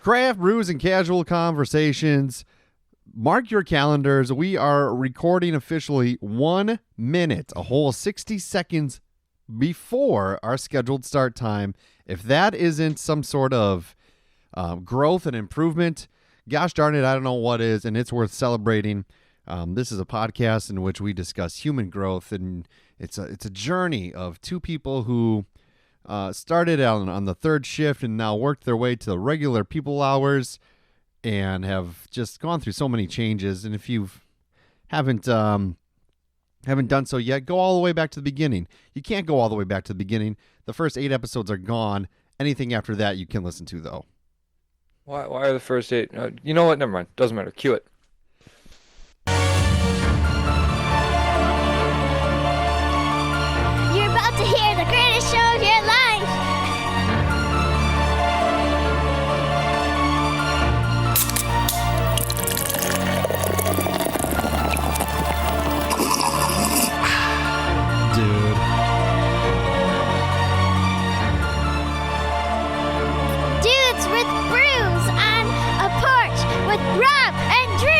Craft brews and casual conversations. Mark your calendars. We are recording officially 1 minute, a whole 60 seconds before our scheduled start time. If that isn't some sort of growth and improvement, gosh darn it, I don't know what is, and it's worth celebrating. This is a podcast in which we discuss human growth, and it's a journey of two people who started on the third shift and now worked their way to the regular people hours and have just gone through so many changes. And if you haven't done so yet, go all the way back to the beginning. You can't go all the way back to the beginning. The first 8 episodes are gone. Anything after that you can listen to, though. Why are the first 8? You know what? Never mind. Doesn't matter. Cue it. You're about to hear the greatest show of your life. Dude. Dudes with brews on a porch with Rob and Drew.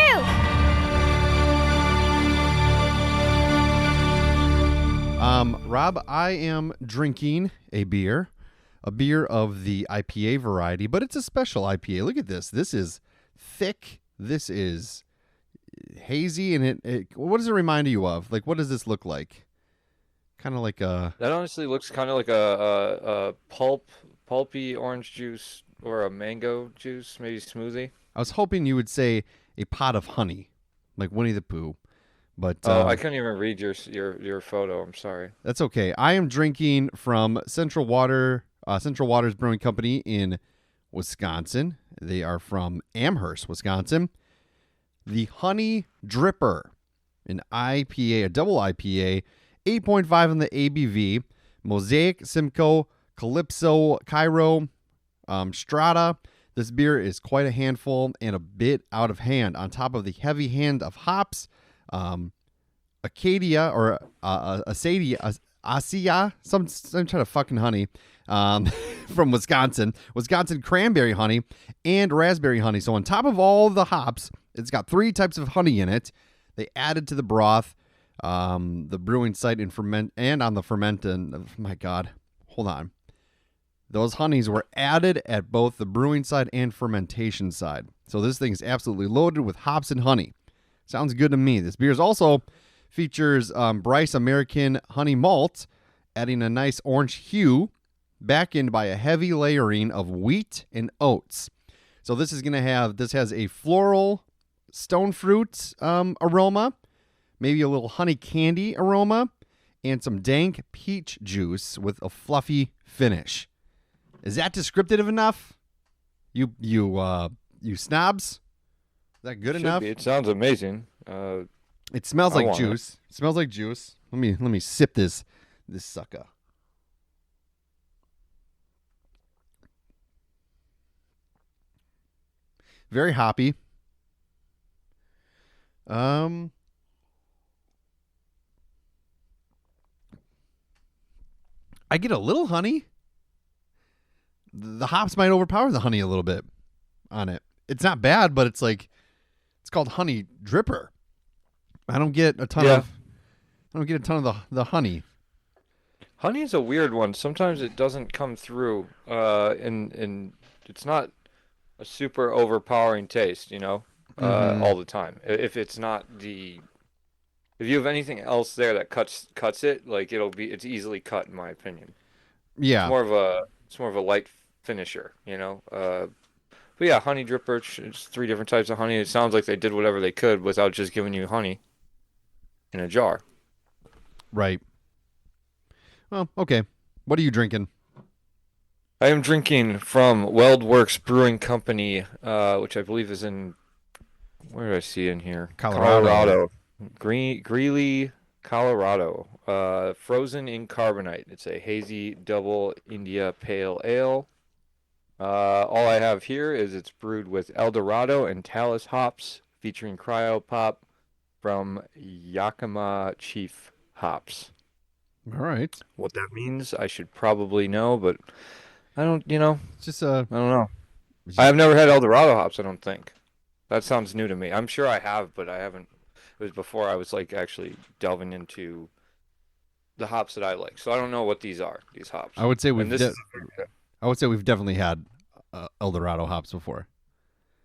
Rob, I am drinking a beer of the IPA variety, but it's a special IPA. Look at this. This is thick. This is hazy, and it what does it remind you of? Like, what does this look like? Kind of like a... That honestly looks kind of like a pulpy orange juice or a mango juice, maybe smoothie. I was hoping you would say a pot of honey, like Winnie the Pooh. But I couldn't even read your photo. I'm sorry. That's okay. I am drinking from Central Waters Brewing Company in Wisconsin. They are from Amherst, Wisconsin. The Honey Dripper, an IPA, a double IPA, 8.5 on the ABV. Mosaic, Simcoe, Calypso, Cairo, Strata. This beer is quite a handful and a bit out of hand. On top of the heavy hand of hops, Acadia or Acadia, some kind of fucking honey from Wisconsin cranberry honey and raspberry honey. So on top of all the hops, it's got 3 types of honey in it. They added to the broth, the brewing site and on the fermentant. Oh my God, hold on. Those honeys were added at both the brewing side and fermentation side. So this thing is absolutely loaded with hops and honey. Sounds good to me. This beer also features Bryce American honey malt, adding a nice orange hue, backed by a heavy layering of wheat and oats. So this has a floral stone fruit aroma, maybe a little honey candy aroma, and some dank peach juice with a fluffy finish. Is that descriptive enough? You snobs? Is that good enough? It sounds amazing. It smells like juice. It smells like juice. Let me sip this sucker. Very hoppy. I get a little honey. The hops might overpower the honey a little bit on it. It's not bad, but it's called Honey Dripper. I don't get a ton of the honey. Honey is a weird one. Sometimes it doesn't come through, and it's not a super overpowering taste, all the time. If you have anything else there that cuts it, like it's easily cut in my opinion. Yeah. It's more of a light finisher, But yeah, Honey Dripper, it's 3 different types of honey. It sounds like they did whatever they could without just giving you honey in a jar. Right. Well, okay. What are you drinking? I am drinking from WeldWerks Brewing Company, which I believe is in, where do I see in here? Colorado. Greeley, Colorado. Frozen in Carbonite. It's a hazy double India Pale Ale. All I have here is it's brewed with Eldorado and Talus hops, featuring Cryo Pop from Yakima Chief hops. All right. What that means, I should probably know, but I don't, It's just I don't know. I have never had Eldorado hops, I don't think. That sounds new to me. I'm sure I have, but I haven't. It was before I was like actually delving into the hops that I like. So I don't know what these are, these hops. I would say And this is, we've definitely had Eldorado hops before.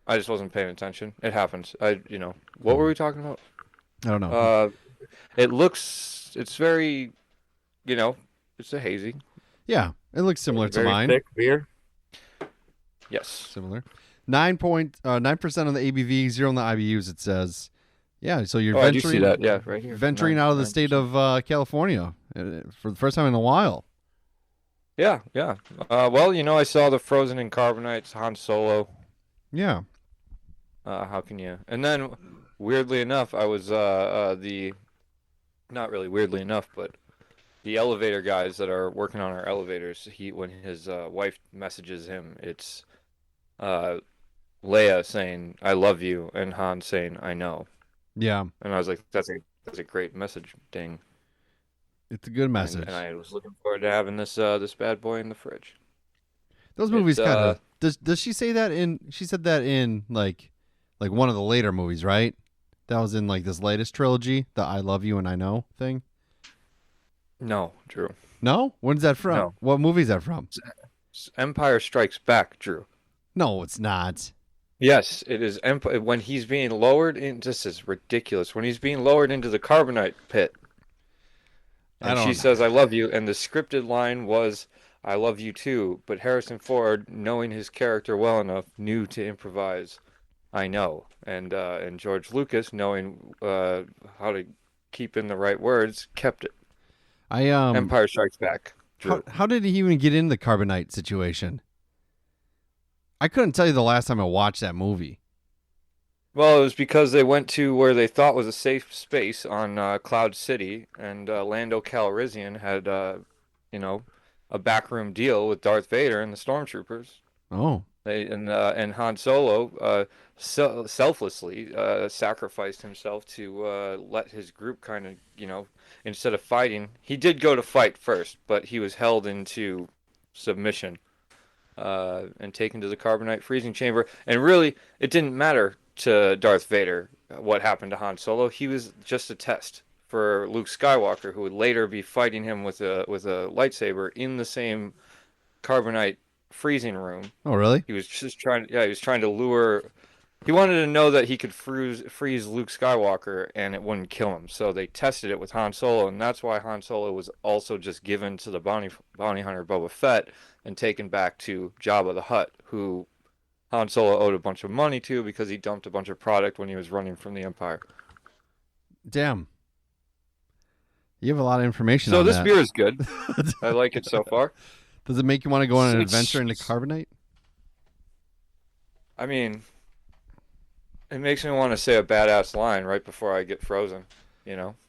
I just wasn't paying attention. It happens. What were we talking about? I don't know. It's very, it's a hazy. Yeah, it looks similar to Very mine. thick beer. Yes. Similar. 9% on the ABV, 0 on the IBUs. It says, yeah. So you're I do venturing, see that. Yeah, right here. venturing out of the state of California for the first time in a while. Yeah, yeah. I saw the Frozen in Carbonite Han Solo. Yeah. How can you? And then, weirdly enough, I was not really weirdly enough, but the elevator guys that are working on our elevators. When his wife messages him, it's Leia saying "I love you" and Han saying "I know." Yeah. And I was like, "That's a great message, ding." It's a good message. And I was looking forward to having this bad boy in the fridge. Those movies kind of. Does she say that in? She said that in like one of the later movies, right? That was in like this latest trilogy, the "I love you and I know" thing. No, Drew. No? When's that from? No. What movie is that from? Empire Strikes Back, Drew. No, it's not. Yes, it is. When he's being lowered in, this is ridiculous. When he's being lowered into the Carbonite pit, and she says, "I love you," and the scripted line was, "I love you too." But Harrison Ford, knowing his character well enough, knew to improvise, "I know," and George Lucas, knowing how to keep in the right words, kept it. Empire Strikes Back. How did he even get in the Carbonite situation? I couldn't tell you the last time I watched that movie. Well, it was because they went to where they thought was a safe space on Cloud City, and Lando Calrissian had, a backroom deal with Darth Vader and the Stormtroopers. Oh. And Han Solo selflessly sacrificed himself to let his group kind of, instead of fighting, he did go to fight first, but he was held into submission and taken to the Carbonite freezing chamber. And really, it didn't matter to Darth Vader what happened to Han Solo. He was just a test for Luke Skywalker, who would later be fighting him with a lightsaber in the same Carbonite freezing room. Oh, really? He was just trying to lure. He wanted to know that he could freeze Luke Skywalker and it wouldn't kill him. So they tested it with Han Solo, and that's why Han Solo was also just given to the bounty hunter Boba Fett and taken back to Jabba the Hutt, who Han Solo owed a bunch of money to because he dumped a bunch of product when he was running from the Empire. Damn. You have a lot of information So on this that. beer is good. I like it so far. Does it make you want to go on an adventure into Carbonite? I mean, it makes me want to say a badass line right before I get frozen,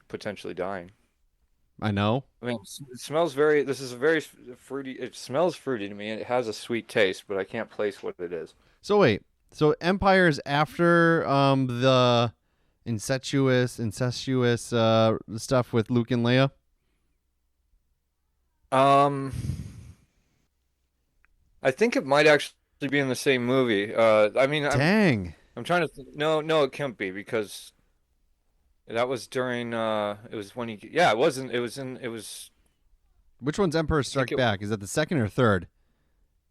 potentially dying. I know. I mean, it smells this is a very fruity, it smells fruity to me, and it has a sweet taste, but I can't place what it is. So wait, so Empire's after the incestuous stuff with Luke and Leia? I think it might actually be in the same movie. Dang. I'm trying to no, it can't be because that was during it was when it was Which one's Emperor Strikes Back? Is that the second or third?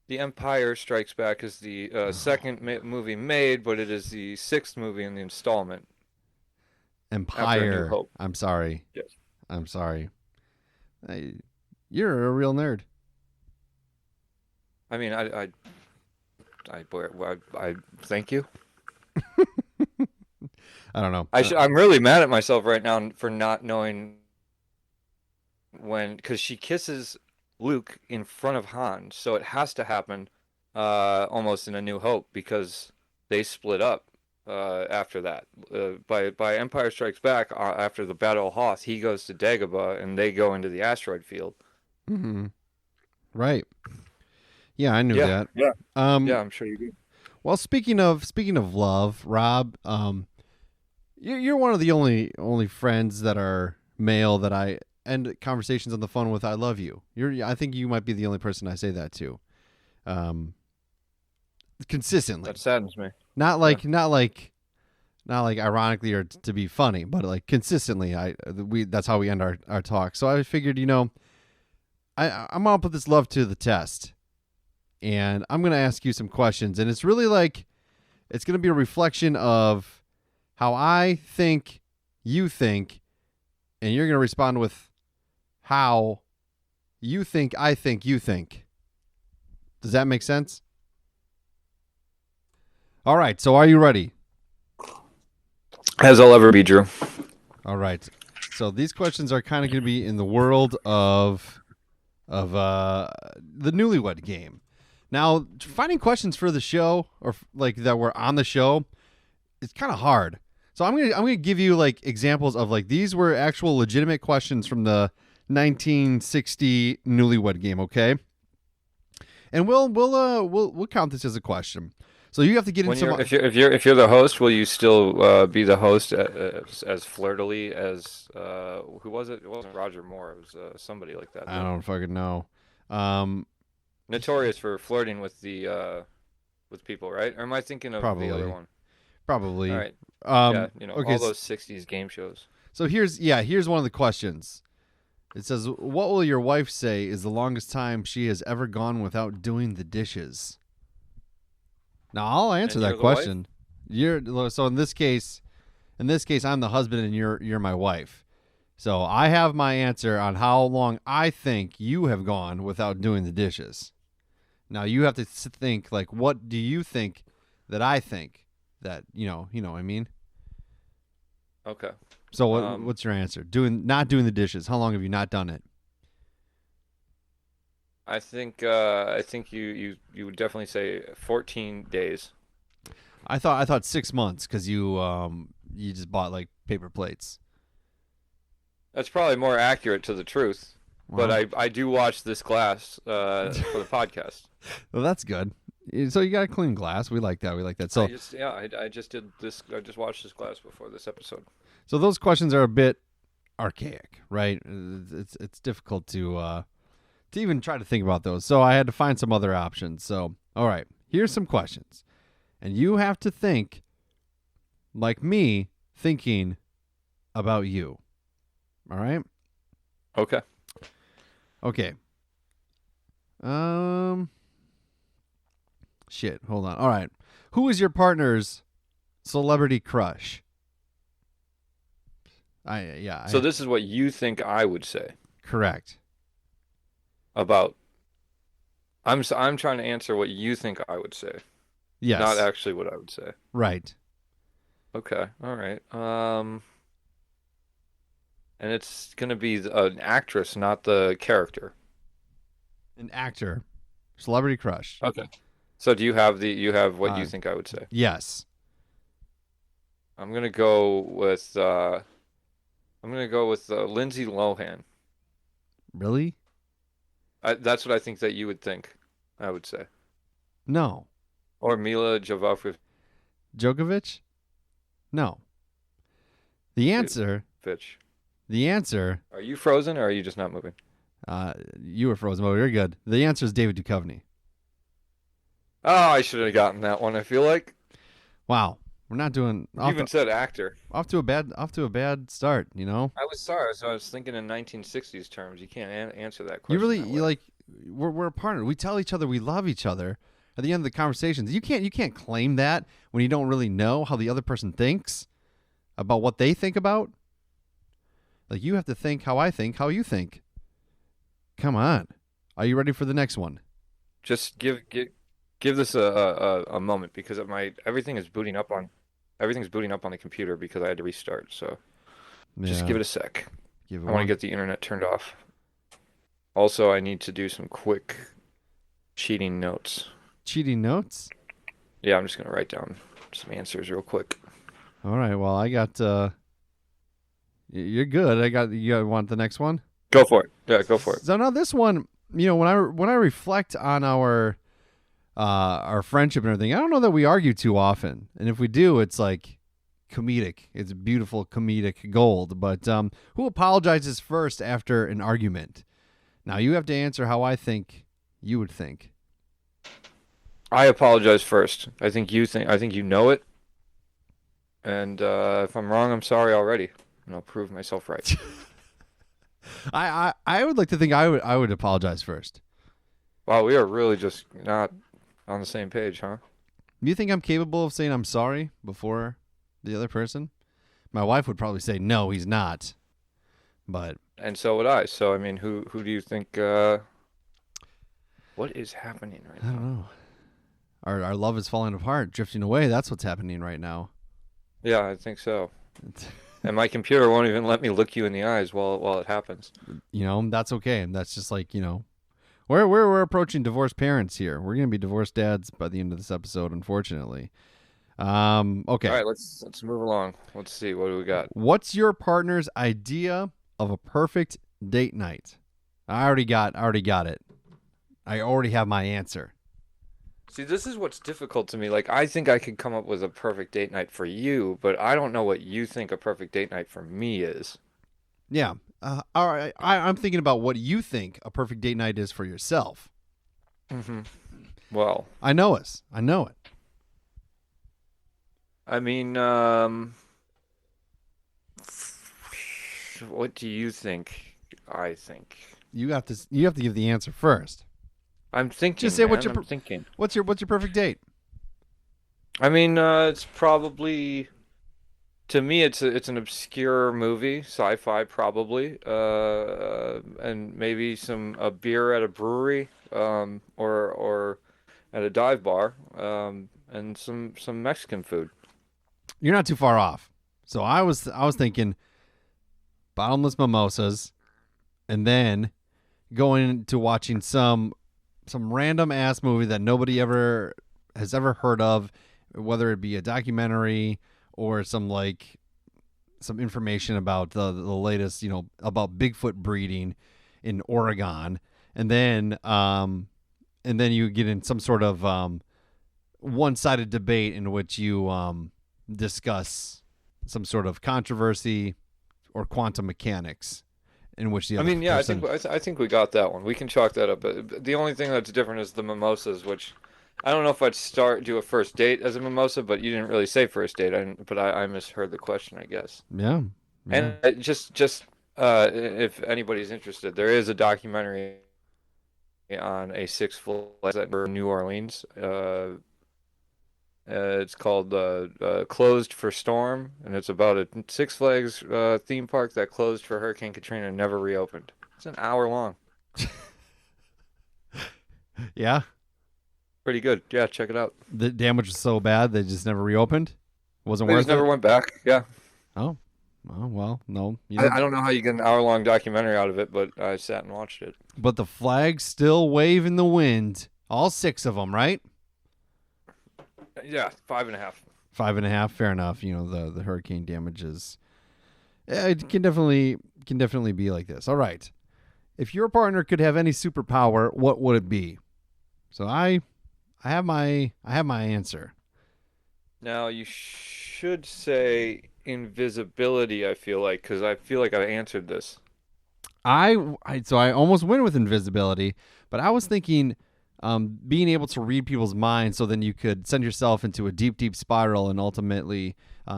The Empire Strikes Back is the second movie made, but it is the sixth movie in the installment. Empire. I'm sorry. Yes. I'm sorry. You're a real nerd. I mean, I thank you. I don't know. I'm really mad at myself right now for not knowing because she kisses Luke in front of Han, so it has to happen almost in A New Hope because they split up after that. By Empire Strikes Back, after the Battle of Hoth, he goes to Dagobah and they go into the asteroid field. Mm-hmm. Right. Yeah, I knew that. Yeah. Yeah, I'm sure you do. Well, speaking of love, Rob, you're one of the only friends that are male that I end conversations on the phone with. I love you. I think you might be the only person I say that to. consistently. That saddens me. Not like ironically or to be funny, but like consistently. That's how we end our talk. So I figured, I'm gonna put this love to the test, and I'm gonna ask you some questions, and it's really like it's gonna be a reflection of how I think you think, and you're gonna respond with how you think I think you think. Does that make sense? All right. So are you ready? As I'll ever be, Drew. All right. So these questions are kind of going to be in the world of the Newlywed Game. Now, finding questions for the show or like that were on the show, it's kind of hard. So I'm gonna give you like examples of like these were actual legitimate questions from the 1960 Newlywed Game. Okay, and we'll count this as a question. So you have to get into if you're the host, will you still be the host as flirtily as who was it? It wasn't Roger Moore. It was somebody like that. I don't fucking know. Notorious for flirting with the with people, right? Or am I thinking of Probably. the other one? Probably. All right. Yeah, okay, all those '60s game shows. So here's one of the questions. It says, "What will your wife say is the longest time she has ever gone without doing the dishes?" Now I'll answer that question. So in this case, I'm the husband and you're my wife. So I have my answer on how long I think you have gone without doing the dishes. Now you have to think like, what do you think that I think that you know what I mean? Okay. So what's your answer? Not doing the dishes. How long have you not done it? I think you would definitely say 14 days. I thought 6 months because you just bought like paper plates. That's probably more accurate to the truth. Well, but I do watch this glass for the podcast. Well, that's good. So you got a clean glass. We like that. So I just did this. I just watched this glass before this episode. So those questions are a bit archaic, right? It's difficult to even try to think about those. So I had to find some other options. So, all right, here's some questions. And you have to think like me thinking about you. All right? Okay. Okay. Shit, hold on. All right. Who is your partner's celebrity crush? So this is what you think I would say. Correct. About I'm trying to answer what you think I would say. Yes. Not actually what I would say. Right. Okay. All right. And it's going to be an actress, not the character. An actor. Celebrity crush. Okay. So do you have what you think I would say? Yes. I'm going to go with Lindsay Lohan. Really? That's what I think that you would think I would say. No. Or Mila Jovovich. Djokovic? No. The answer. Bitch. The answer. Are you frozen or are you just not moving? You were frozen, but you're good. The answer is David Duchovny. Oh, I should have gotten that one. I feel like. Wow, we're not doing. You even said actor. Off to a bad start. You know. I was sorry. So I was thinking in 1960s terms. You can't answer that question. You like. We're a partner. We tell each other we love each other. At the end of the conversations, you can't claim that when you don't really know how the other person thinks about what they think about. Like you have to think how I think, how you think. Come on, are you ready for the next one? Just give this a moment because everything's booting up on the computer because I had to restart. So just give it a sec. I want to get the internet turned off. Also, I need to do some quick cheating notes. Cheating notes? Yeah, I'm just gonna write down some answers real quick. All right. Well, I got. You're good. You want the next one? Go for it. Yeah, go for it. So now this one, when I reflect on our friendship and everything, I don't know that we argue too often, and if we do, it's like comedic. It's beautiful comedic gold. But who apologizes first after an argument? Now you have to answer how I think you would think. I apologize first. I think you know it, and if I'm wrong, I'm sorry already, and I'll prove myself right. I would like to think I would apologize first. Wow, we are really just not on the same page, huh? You think I'm capable of saying I'm sorry before the other person? My wife would probably say no, he's not. But And so would I. So I mean, who do you think? What is happening right I don't now? know. Our love is falling apart, drifting away. That's what's happening right now. Yeah, I think so. And my computer won't even let me look you in the eyes while it happens. That's okay. That's just like, we're approaching divorced parents here. We're gonna be divorced dads by the end of this episode, unfortunately. All Okay. right, let's move along. Let's see what do we got. What's your partner's idea of a perfect date night? I already got it. I already have my answer. See, this is what's difficult to me. Like, I think I could come up with a perfect date night for you, but I don't know what you think a perfect date night for me is. Yeah. All right. I'm thinking about what you think a perfect date night is for yourself. Mm-hmm. Well, I know it. I mean, what do you think? I think. You have to give the answer first. I'm thinking, Just say man. I'm thinking. what's your perfect date? I mean, it's probably to me, it's an obscure movie, sci-fi probably, and maybe a beer at a brewery, or at a dive bar, and some Mexican food. You're not too far off. So I was thinking bottomless mimosas, and then going to watching some random ass movie that nobody ever has ever heard of, whether it be a documentary or some information about the latest, about Bigfoot breeding in Oregon, and then you get in some sort of one-sided debate in which you discuss some sort of controversy or quantum mechanics in which the I other mean, yeah, person. I think we got that one. We can chalk that up. But the only thing that's different is the mimosas, which I don't know if I'd do a first date as a mimosa, but you didn't really say first date. But I misheard the question, I guess. Yeah, yeah. And just if anybody's interested, there is a documentary on a Six Flags at New Orleans. It's called Closed for Storm, and it's about a Six Flags theme park that closed for Hurricane Katrina and never reopened. It's an hour long. Yeah, Pretty good. Yeah, check it out. the damage was so bad they just never reopened. Wasn't They worth just never it. went back. Yeah. Oh, well, no, I don't know how you get an hour-long documentary out of it, but I sat and watched it. But the flags still wave in the wind. All 6 of them, right? Yeah, 5.5. 5.5, fair enough. The hurricane damages. Yeah, it can definitely be like this. All right, if your partner could have any superpower, what would it be? So I have my answer. Now, you should say invisibility, I feel like, because I feel like I answered this. So I almost went with invisibility, but I was thinking being able to read people's minds, so then you could send yourself into a deep, deep spiral and ultimately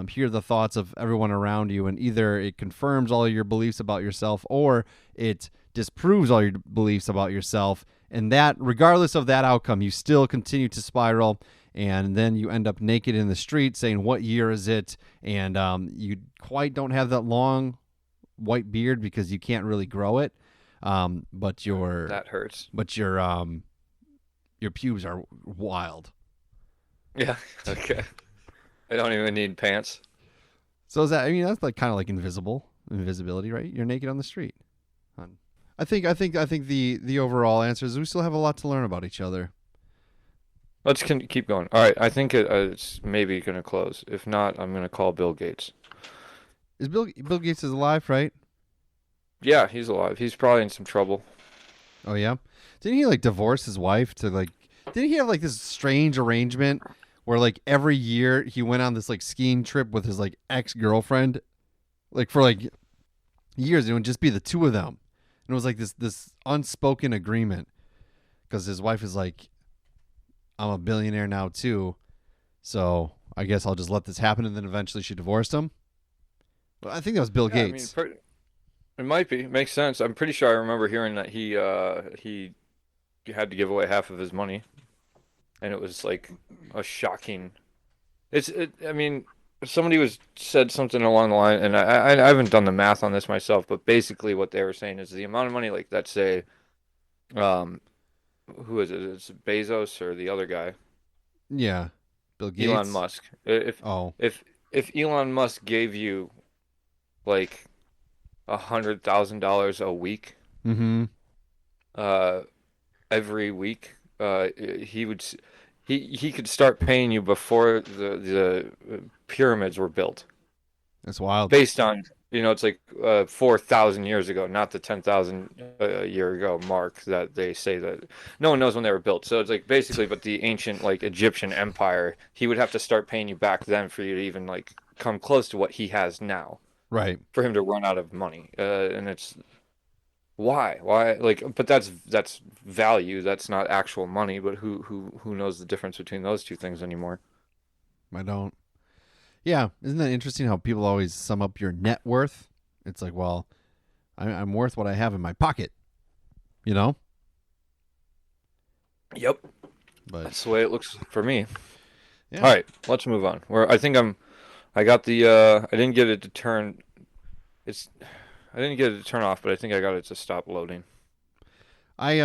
hear the thoughts of everyone around you, and either it confirms all your beliefs about yourself or it disproves all your beliefs about yourself. And that, regardless of that outcome, you still continue to spiral, and then you end up naked in the street saying, "What year is it?" And you quite don't have that long white beard because you can't really grow it. But That hurts. your pubes are wild. Yeah, okay. I don't even need pants. So is that? I mean, that's like kind of like invisibility, right? You're naked on the street. I think the overall answer is we still have a lot to learn about each other. Let's keep going. All right, I think it's maybe going to close. If not, I'm going to call Bill Gates. Is Bill Gates is alive, right? Yeah, he's alive. He's probably in some trouble. Oh yeah. Didn't he like divorce his wife to like? Didn't he have like this strange arrangement where like every year he went on this like skiing trip with his like ex-girlfriend, like for like years? It would just be the two of them, and it was like this unspoken agreement because his wife is like, I'm a billionaire now too, so I guess I'll just let this happen. And then eventually she divorced him. Well, I think that was Bill Yeah, I mean, Gates. it might be. It makes sense. I'm pretty sure I remember hearing that he had to give away half of his money, and it was like a shocking. I mean, somebody was said something along the line, and I haven't done the math on this myself, but basically what they were saying is the amount of money, like let's say, um, who is it? It's Bezos or the other guy, Yeah, Bill Elon Gates. Musk. If if Elon Musk gave you like $100,000 a week, Mm-hmm. uh, every week, he would he could start paying you before the pyramids were built, That's wild. based on it's like 4,000 years ago, not the 10,000 year ago mark that they say that no one knows when they were built. So it's like basically, but the ancient like Egyptian empire, he would have to start paying you back then for you to even like come close to what he has now, Right. for him to run out of money. And it's why like, but that's value. That's not actual money. But who knows the difference between those two things anymore? I don't. Yeah, isn't that interesting how people always sum up your net worth? It's like, well, I'm worth what I have in my pocket, you know? Yep, But that's the way it looks for me. yeah, All right, let's move on. I got the I didn't get it to turn it's I didn't get it to turn off, but I think I got it to stop loading. I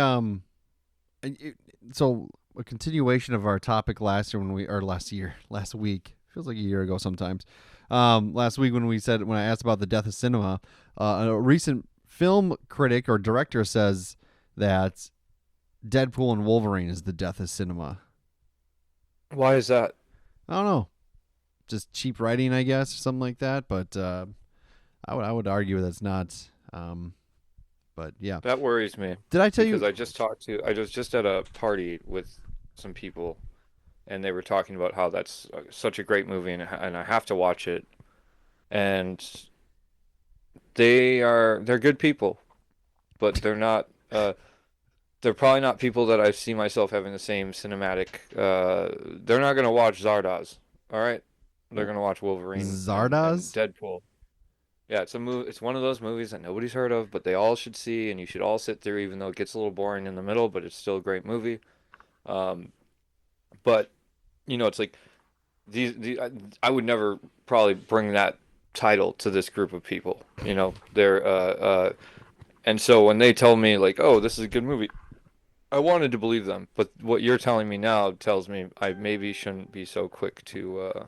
so a continuation of our topic last year last week feels like a year ago sometimes. Last week when I asked about the death of cinema, a recent film critic or director says that Deadpool and Wolverine is the death of cinema. Why is that? I don't know, just cheap writing, I guess, or something like that. But I would argue that's not. But yeah, That worries me did I tell because you? I was just at a party with some people, and they were talking about how that's such a great movie, and I have to watch it. And they're good people, but they're probably not people that I see myself having the same cinematic. They're not gonna watch Zardoz, all right? They're gonna watch Wolverine and Zardoz? Deadpool. Yeah, it's a movie. It's one of those movies that nobody's heard of, but they all should see, and you should all sit through, even though it gets a little boring in the middle, but it's still a great movie. Um, but it's like I would never probably bring that title to this group of people. And so when they tell me like, "Oh, this is a good movie," I wanted to believe them. But what you're telling me now tells me I maybe shouldn't be so quick to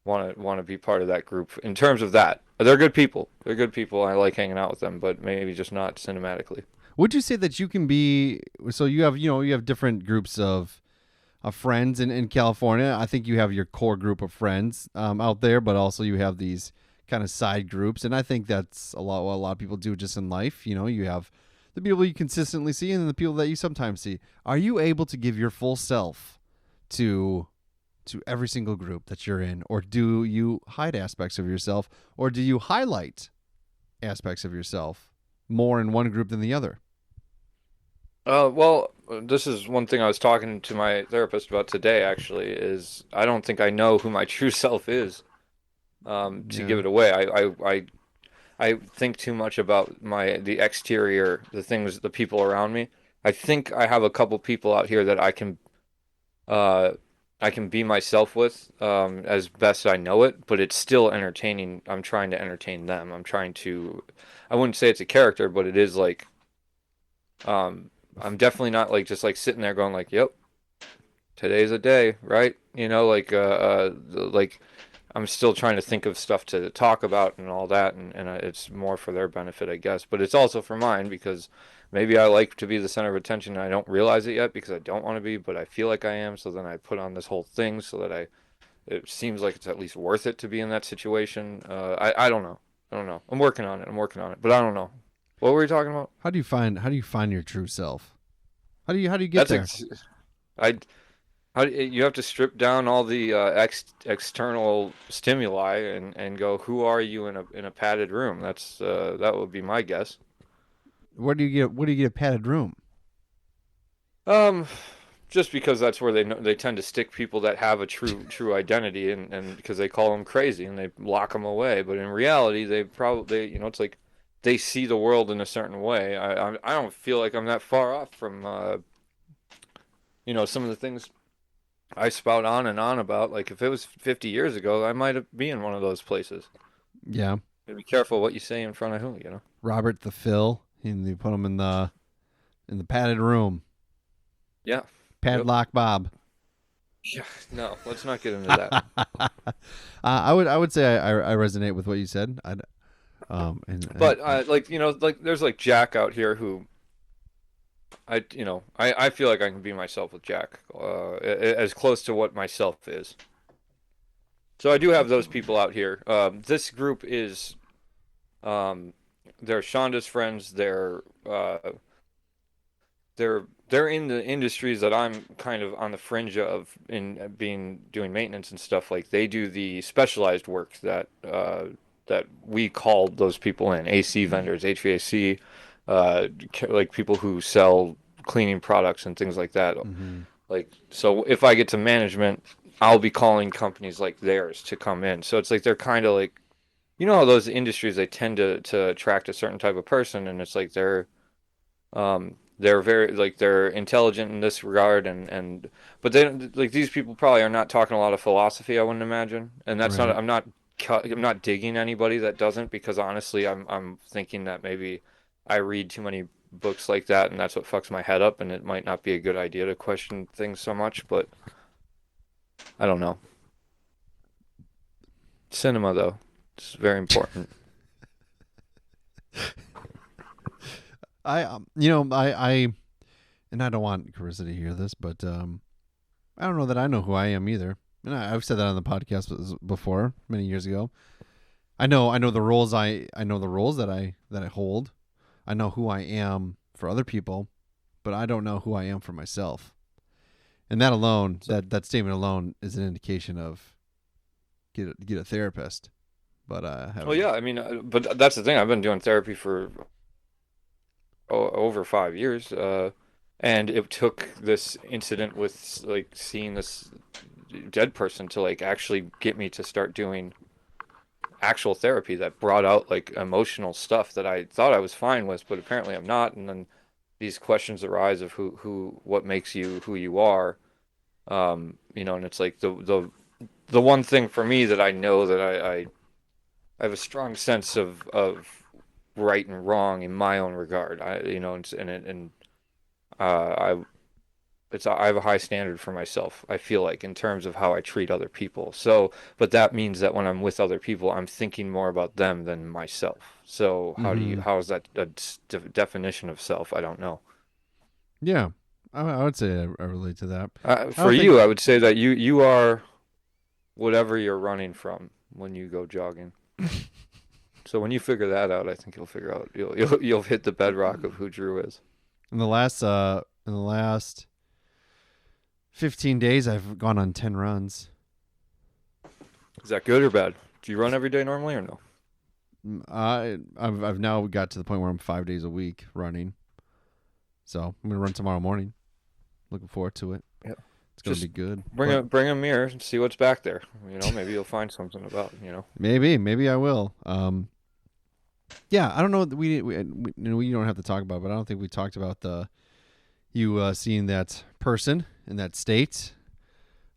want to be part of that group. In terms of that, they're good people. They're good people. I like hanging out with them, but maybe just not cinematically. Would you say that you can be so you have different groups of friends in California? I think you have your core group of friends out there, but also you have these kind of side groups, and I think that's what a lot of people do just in life. You have the people you consistently see, and then the people that you sometimes see. Are you able to give your full self to every single group that you're in, or do you hide aspects of yourself, or do you highlight aspects of yourself more in one group than the other? Well, this is one thing I was talking to my therapist about today, actually, is I don't think I know who my true self is, to Yeah. give it away. I think too much about the exterior, the things, the people around me. I think I have a couple people out here that uh, I can be myself with, as best I know it, but it's still entertaining. I'm trying to entertain them. I wouldn't say it's a character, but it is like, I'm definitely not like just like sitting there going like, "Yep, today's a day," right? Like I'm still trying to think of stuff to talk about and all that, and it's more for their benefit, I guess. But it's also for mine because maybe I like to be the center of attention and I don't realize it yet because I don't want to be, but I feel like I am. So then I put on this whole thing so that it seems like it's at least worth it to be in that situation. I don't know. I don't know. I'm working on it. But I don't know. What were we talking about? How do you find your true self? How do you get That's there? I you have to strip down all the external stimuli and go, who are you in a padded room? That would be my guess. Where do you get a padded room? Um, just because that's where they tend to stick people that have a true identity, and because they call them crazy and they lock them away. But in reality, they probably, it's like they see the world in a certain way. I don't feel like I'm that far off from some of the things I spout on and on about. Like if it was 50 years ago, I might have been in one of those places. Yeah. Be careful what you say in front of who. Robert the Phil, and they put him in the padded room. Yeah. Padlock Bob. Yeah. No, let's not get into that. I would say I resonate with what you said. But like there's like Jack out here who I feel like I can be myself with Jack, as close to what myself is. So I do have those people out here. This group is, they're Shonda's friends. They're in the industries that I'm kind of on the fringe of in doing maintenance and stuff. Like they do the specialized work that we called those people in, AC vendors, HVAC, like people who sell cleaning products and things like that. Mm-hmm. Like, so if I get to management, I'll be calling companies like theirs to come in. So it's like they're kind of like, how those industries, they tend to attract a certain type of person, and it's like they're very, like, they're intelligent in this regard, but they don't, like, these people probably are not talking a lot of philosophy, I wouldn't imagine. And that's Right. I'm not digging anybody that doesn't, because honestly, I'm thinking that maybe I read too many books like that, and that's what fucks my head up, and it might not be a good idea to question things so much, but I don't know. Cinema, though, it's very important. I and I don't want Carissa to hear this, but I don't know that I know who I am either. And I've said that on the podcast before, many years ago. I know the roles I know the roles that I hold. I know who I am for other people, but I don't know who I am for myself. And that alone, that statement alone, is an indication of get a therapist. But Well, yeah, I mean, but that's the thing. I've been doing therapy for over 5 years, and it took this incident with like seeing this dead person to like actually get me to start doing actual therapy that brought out like emotional stuff that I thought I was fine with, but apparently I'm not. And then these questions arise of what makes you who you are, and it's like the one thing for me that I know that I have a strong sense of right and wrong in my own regard. I have a high standard for myself, I feel like, in terms of how I treat other people. So, but that means that when I'm with other people, I'm thinking more about them than myself. So how is that a definition of self? I don't know. Yeah, I would say I relate to that. I would say that you are whatever you're running from when you go jogging. So when you figure that out, I think you'll figure out you'll hit the bedrock of who Drew is. In the last 15 days, I've gone on 10 runs. Is that good or bad? Do you run every day normally or no? I've now got to the point where I'm 5 days a week running. So I'm gonna run tomorrow morning. Looking forward to it. Yeah, it's gonna be good. Bring a mirror and see what's back there. Maybe you'll find something about. Maybe I will. Yeah, I don't know. We don't have to talk about it, but I don't think we talked about you seeing that person in that state.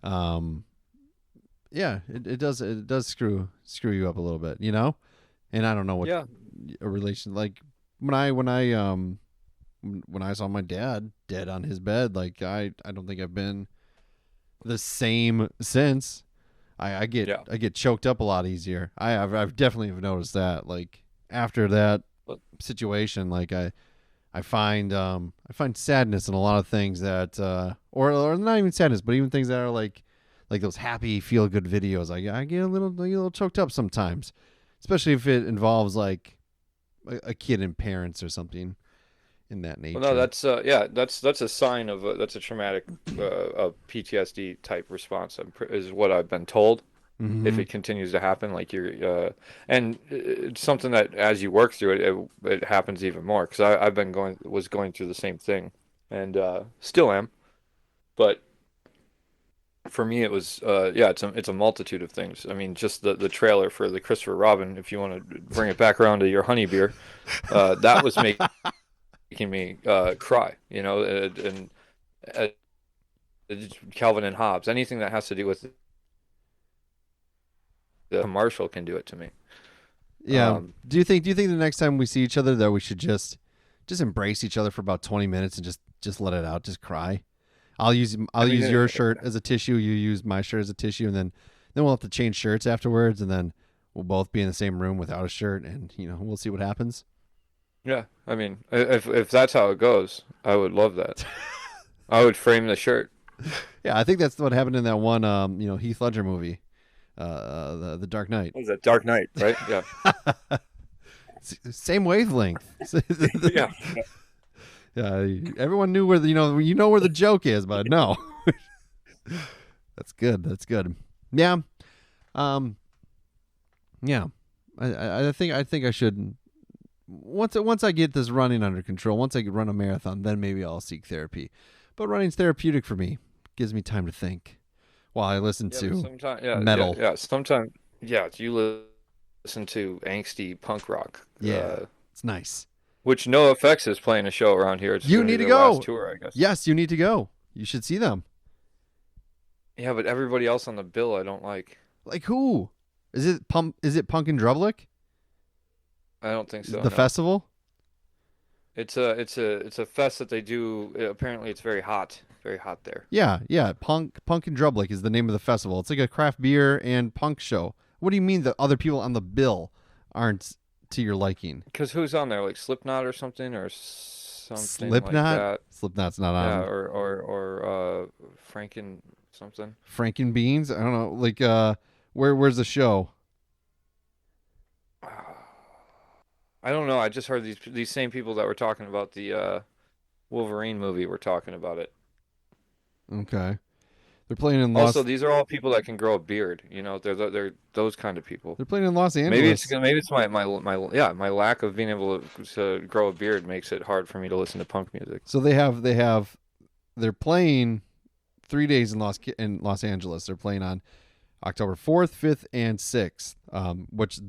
Yeah, it does screw you up a little bit, And I don't know what a relation, like when I saw my dad dead on his bed, like I don't think I've been the same since. I get choked up a lot easier. I've definitely noticed that. Like after that situation, like I find sadness in a lot of things that or not even sadness, but even things that are like those happy feel good videos. I get a little choked up sometimes, especially if it involves like a kid and parents or something in that nature. Well, no, that's a sign of that's a traumatic PTSD type response, is what I've been told. Mm-hmm. If it continues to happen, like and it's something that as you work through it happens even more, because was going through the same thing, and still am. But for me, it was it's a multitude of things. I mean, just the trailer for the Christopher Robin, if you want to bring it back around to your honey beer, that was making me cry, and uh, Calvin and Hobbes, anything that has to do with the commercial can do it to me. Yeah. Do you think the next time we see each other that we should just embrace each other for about 20 minutes and just let it out, just cry? I'll use your shirt as a tissue, you use my shirt as a tissue, and then we'll have to change shirts afterwards, and then we'll both be in the same room without a shirt, and we'll see what happens. Yeah, I mean, if that's how it goes, I would love that. I would frame the shirt. Yeah, I think that's what happened in that one Heath Ledger movie, the Dark Knight. What was that? Dark Knight, right? Yeah. Same wavelength. Yeah. Yeah, everyone knew where where the joke is, but no. That's good. That's good. Yeah. Yeah. I think I should once I get this running under control, once I run a marathon, then maybe I'll seek therapy. But running's therapeutic for me. Gives me time to think while I listen to metal. Yeah. Sometimes, you listen to angsty punk rock. Yeah, it's nice. Which NoFX is playing a show around here. It's you need to go. Last tour, I guess. Yes, you need to go. You should see them. Yeah, but everybody else on the bill I don't like. Like who? Is it Punk and Drublic? I don't think so. The festival? It's a fest that they do. Apparently, it's very hot there. Yeah. Punk and Drublic is the name of the festival. It's like a craft beer and punk show. What do you mean that other people on the bill aren't to your liking? Because who's on there? Like Slipknot or something Slipknot? Like that? Slipknot's not on. Yeah, or Franken something. Franken Beans? I don't know. Like where's the show? I don't know. I just heard these same people that were talking about the Wolverine movie were talking about it. Okay. They're playing in Los. Also, these are all people that can grow a beard. They're those kind of people. They're playing in Los Angeles. Maybe it's my lack of being able to grow a beard makes it hard for me to listen to punk music. So they're playing 3 days in Los Angeles. They're playing on October 4th, 5th, and 6th. Which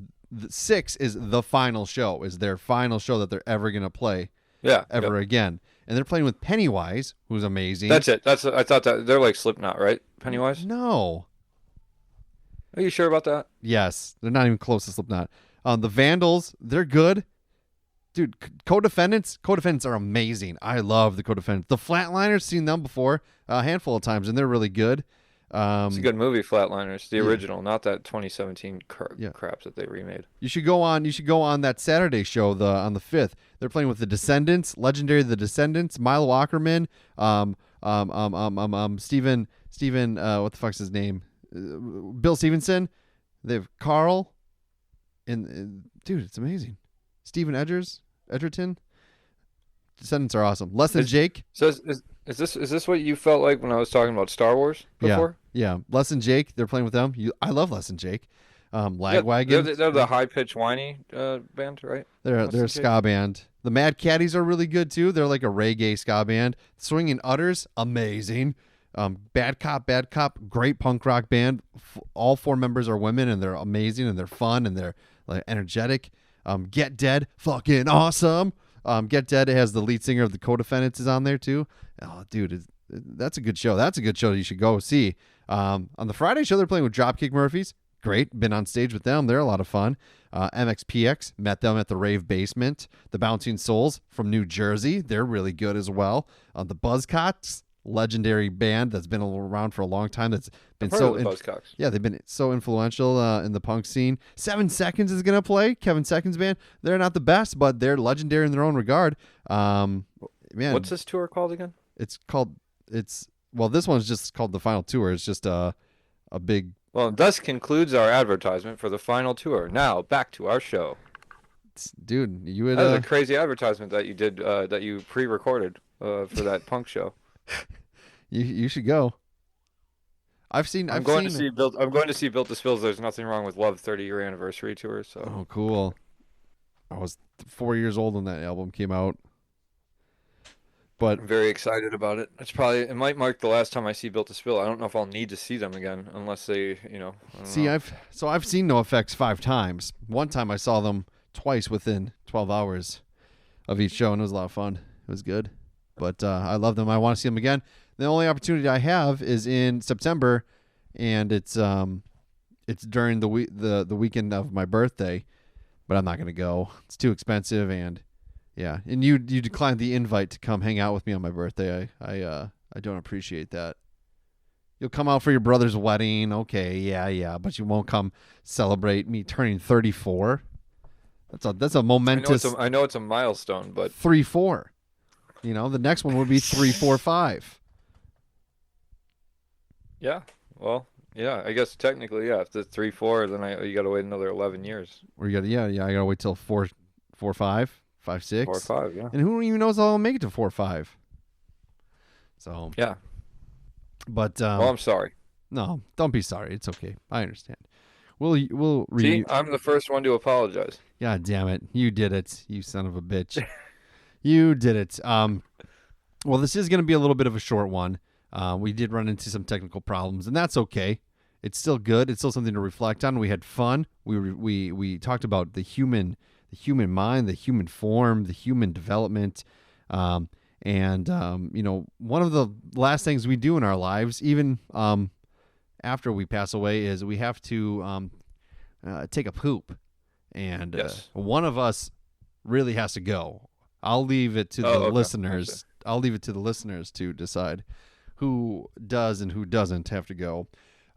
6 is the final show. Is their final show that they're ever gonna play. Yeah. Again. And they're playing with Pennywise, who's amazing. That's it. I thought that they're like Slipknot, right? Pennywise? No. Are you sure about that? Yes. They're not even close to Slipknot. The Vandals, they're good. Dude, Co-Defendants are amazing. I love the Co-Defendants. The Flatliners, seen them before a handful of times, and they're really good. It's a good movie, Flatliners, the original, not that 2017 crap that they remade. You should go on that Saturday show on the 5th. They're playing with the Descendants, legendary The Descendants, Milo Ackerman, Steven, what the fuck's his name? Bill Stevenson. They have Carl, and dude, it's amazing. Steven Edgerton. Descendants are awesome. Less Than Jake. So is this what you felt like when I was talking about Star Wars before? Yeah. Less Than Jake. They're playing with them. I love Less Than Jake. Lagwagon. They're the high pitched whiny band, right? They're a ska band. The Mad Caddies are really good too. They're like a reggae ska band. Swinging Utters, amazing. Bad Cop, great punk rock band. All 4 members are women, and they're amazing, and they're fun, and they're like energetic. Get Dead, fucking awesome. Get Dead has the lead singer of the Co-Defendants is on there too. Oh, dude, that's a good show. That's a good show you should go see. On the Friday show, they're playing with Dropkick Murphys. Great. Been on stage with them. They're a lot of fun. MXPX, met them at the Rave Basement. The Bouncing Souls from New Jersey. They're really good as well. The Buzzcocks, legendary band that's been around for a long time. That's been Buzzcocks. Yeah, they've been so influential in the punk scene. 7 Seconds is gonna play. Kevin Seconds band. They're not the best, but they're legendary in their own regard. Man, what's this tour called again? This one's just called the Final Tour. It's just a big. Well, thus concludes our advertisement for the final tour. Now back to our show. Dude, you would. That was a crazy advertisement that you did. That you pre-recorded for that punk show. You should go. I'm going to see Built to Spills. There's nothing wrong with Love 30-year anniversary tour. So. Oh, cool. I was 4 years old when that album came out. But I'm very excited about it. It might mark the last time I see Built to Spill. I don't know if I'll need to see them again unless they, I don't see, know. I've seen No Effects 5 times. One time I saw them twice within 12 hours of each show, and it was a lot of fun. It was good. But I love them. I want to see them again. The only opportunity I have is in September, and it's during the weekend of my birthday, but I'm not going to go. It's too expensive, and yeah. And you declined the invite to come hang out with me on my birthday. I don't appreciate that. You'll come out for your brother's wedding, okay? Yeah, but you won't come celebrate me turning 34. That's a momentous. I know it's a milestone, but 3-4. The next one would be 3-4-5. Yeah. Well, yeah. I guess technically, yeah. If it's 3-4, then you got to wait another 11 years. Or I gotta wait till 4-5, 5-6, 4-5, yeah. And who even knows I'll make it to 4-5. So yeah. But well, I'm sorry. No, don't be sorry. It's okay. I understand. We'll See, I'm the first one to apologize. God damn it! You did it, you son of a bitch. You did it. Well, this is going to be a little bit of a short one. We did run into some technical problems, and that's okay. It's still good. It's still something to reflect on. We had fun. We talked about the human mind, the human form, the human development, and one of the last things we do in our lives, even after we pass away, is we have to take a poop, and yes. One of us really has to go. I'll leave it to the listeners. I'll leave it to the listeners to decide who does and who doesn't have to go.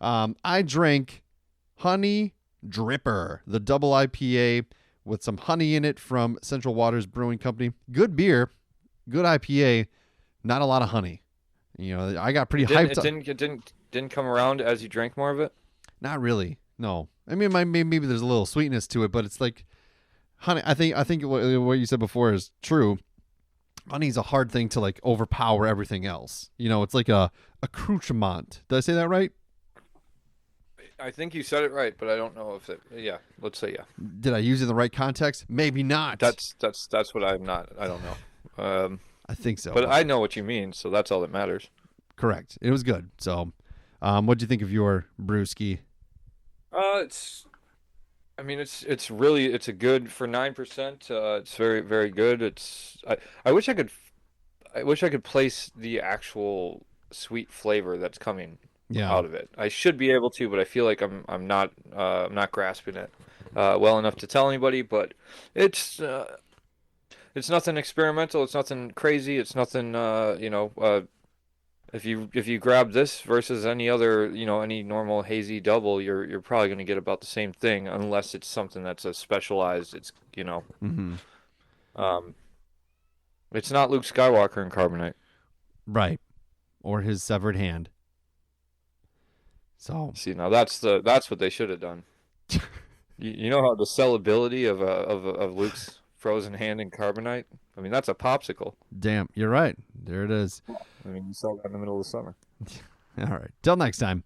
I drank Honey Dripper, the double IPA with some honey in it from Central Waters Brewing Company. Good beer, good IPA, not a lot of honey. I got pretty hyped up. It didn't come around as you drank more of it? Not really. No. I mean, maybe there's a little sweetness to it, but it's like honey. I think what you said before is true. Honey's a hard thing to like overpower everything else. It's like a accoutrement. Did I say that right? I think you said it right, but I don't know if yeah, let's say yeah. Did I use it in the right context? Maybe not. That's what I'm not. I don't know. I think so. But I know what you mean, so that's all that matters. Correct. It was good. So, what'd you think of your brewski? It's a good for 9%. It's very, very good. I wish I could place the actual sweet flavor that's coming out of it. I should be able to, but I feel like I'm not grasping it well enough to tell anybody. But it's nothing experimental. It's nothing crazy. It's nothing If you grab this versus any other, any normal hazy double, you're probably going to get about the same thing, unless it's something that's a specialized. It's Mm-hmm. It's not Luke Skywalker in Carbonite, right? Or his severed hand. So see, now that's what they should have done. you know how the sellability of Luke's frozen hand in Carbonite? I mean, that's a popsicle. Damn, you're right. There it is. I mean, you sell that in the middle of the summer. All right. Till next time.